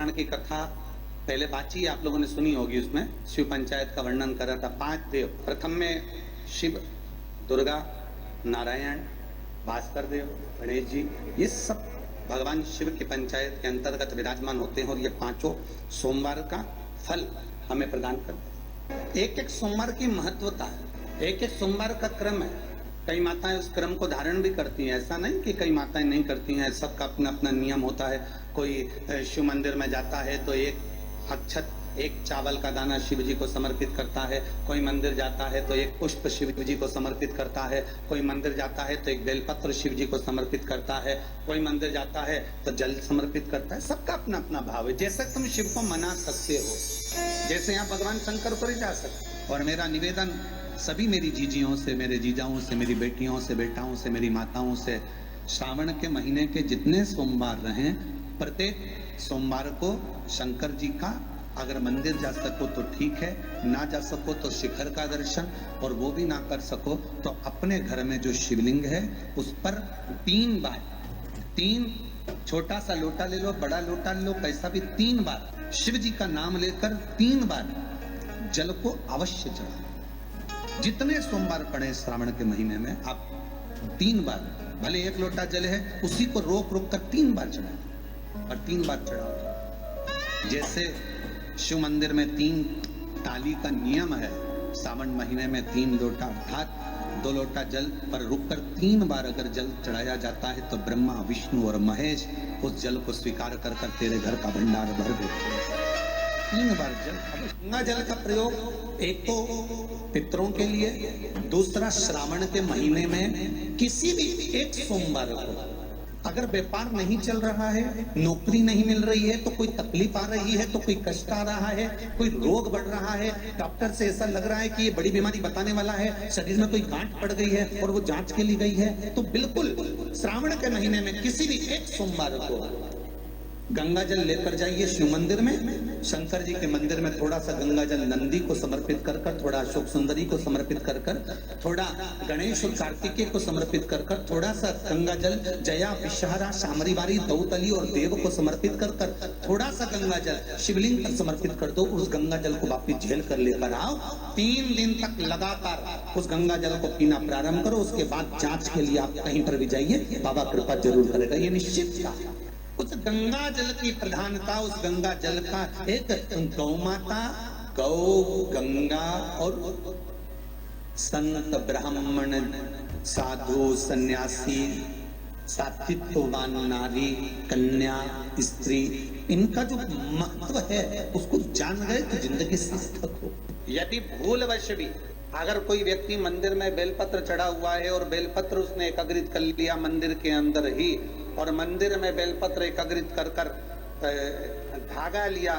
पुराण की कथा पहले बाची आप लोगों ने सुनी होगी। उसमें शिव पंचायत का वर्णन कर रहा था। 5 देव, प्रथम में शिव, दुर्गा, नारायण, भास्कर देव, गणेश जी, ये सब भगवान शिव की पंचायत के अंतर्गत विराजमान होते हैं और ये पांचों सोमवार का फल हमें प्रदान करते हैं। एक एक सोमवार की महत्वता है, एक एक सोमवार का क्रम है। कई माताएं उस क्रम को धारण भी करती हैं, ऐसा नहीं कि कई माताएं नहीं करती हैं, सबका अपना अपना नियम होता है। कोई शिव मंदिर में जाता है तो एक अक्षत, एक चावल का दाना शिव जी को समर्पित करता है, कोई मंदिर जाता है तो एक पुष्प शिव जी को समर्पित करता है, कोई मंदिर जाता है तो एक बेलपत्र शिव जी को समर्पित करता है, कोई मंदिर जाता है तो जल समर्पित करता है। सबका अपना अपना भाव है। जैसे तुम शिव को मना सकते हो, जैसे यहाँ भगवान शंकर पर ही जा सकते। और मेरा निवेदन सभी मेरी जीजियों से, मेरे जीजाओं से, मेरी बेटियों से, बेटाओं से, मेरी माताओं से, श्रावण के महीने के जितने सोमवार रहें, प्रत्येक सोमवार को शंकर जी का अगर मंदिर जा सको तो ठीक है, ना जा सको तो शिखर का दर्शन, और वो भी ना कर सको तो अपने घर में जो शिवलिंग है उस पर 3 बार, 3 छोटा सा लोटा ले लो, बड़ा लोटा ले लो, कैसा भी, 3 बार शिव जी का नाम लेकर 3 बार जल को अवश्य चढ़ाओ। जितने सोमवार पड़े श्रावण के महीने में आप 3 बार, भले 1 लोटा जल है उसी को रोक रोक कर 3 बार चढ़ाओ और 3 बार चढ़ाओ। जैसे शिव मंदिर में 3 ताली का नियम है, सावन महीने में 3 लोटा अर्थात 2 लोटा जल पर रुककर 3 बार अगर जल चढ़ाया जाता है तो ब्रह्मा, विष्णु और महेश उस जल को स्वीकार कर कर तेरे घर का भंडार भर देते हैं। 3 बार जल। गंगा जल का प्रयोग एक तो पितरों के लिए, दूसरा श्रावण के महीने में किसी भी एक सोमवार को अगर व्यापार नहीं चल रहा है, नौकरी नहीं मिल रही है, तो कोई तकलीफ आ रही है, तो कोई कष्ट आ रहा है, कोई रोग बढ़ रहा है, डॉक्टर से ऐसा लग रहा है कि ये बड़ी बीमारी बताने वाला है, शरीर में कोई गांठ पड़ गई है और वो जांच के लिए गई है, तो बिल्कुल श्रावण के महीने में किसी भी एक सोमवार को गंगा जल लेकर जाइए शिव मंदिर में। शंकर जी के मंदिर में थोड़ा सा गंगा जल नंदी को समर्पित कर कर, थोड़ा अशोक सुंदरी को समर्पित कर कर, थोड़ा गणेश और कार्तिकेय को समर्पित कर कर, थोड़ा सा गंगा जल जया, विषहरा, शामरीवारी, दौतली और देव को समर्पित कर कर, थोड़ा सा गंगा जल शिवलिंग पर समर्पित कर दो। उस गंगा जल को वापिस झेल कर लेकर आओ। 3 दिन तक लगातार उस गंगा जल को पीना प्रारंभ करो। उसके बाद जांच के लिए आप कहीं पर भी जाइए, बाबा कृपा जरूर करेगा, ये निश्चित था। उस गंगा जल की प्रधानता, उस गंगा जल का एक गौ माता, गौ, गंगा और संत, ब्राह्मण, साधु, सन्यासी, सात्वित्ववान नारी, कन्या, स्त्री, इनका जो महत्व है उसको जान गए तो जिंदगी सार्थक हो। यदि भूलवश भी अगर कोई व्यक्ति मंदिर में बेलपत्र चढ़ा हुआ है और बेलपत्र उसने एकाग्रित कर लिया मंदिर के अंदर ही, और मंदिर में बेलपत्र एकाग्रित कर कर धागा लिया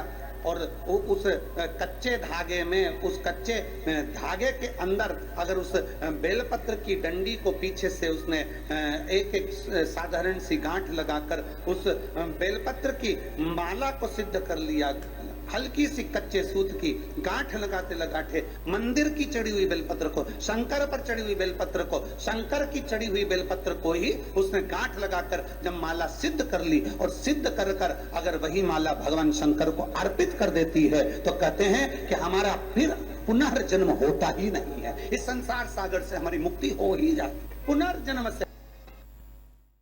और उस कच्चे धागे में, उस कच्चे धागे के अंदर अगर उस बेलपत्र की डंडी को पीछे से उसने एक एक साधारण सी गांठ लगाकर उस बेलपत्र की माला को सिद्ध कर लिया, हल्की सी कच्चे सूत की गांठ लगाते लगाते मंदिर की चढ़ी हुई बेलपत्र को, शंकर पर चढ़ी हुई बेलपत्र को, शंकर की चढ़ी हुई बेलपत्र को ही उसने गांठ लगाकर जब माला सिद्ध कर ली और सिद्ध कर कर अगर वही माला भगवान शंकर को अर्पित कर देती है तो कहते हैं कि हमारा फिर पुनर्जन्म होता ही नहीं है। इस संसार सागर से हमारी मुक्ति हो ही जाती। पुनर्जन्म से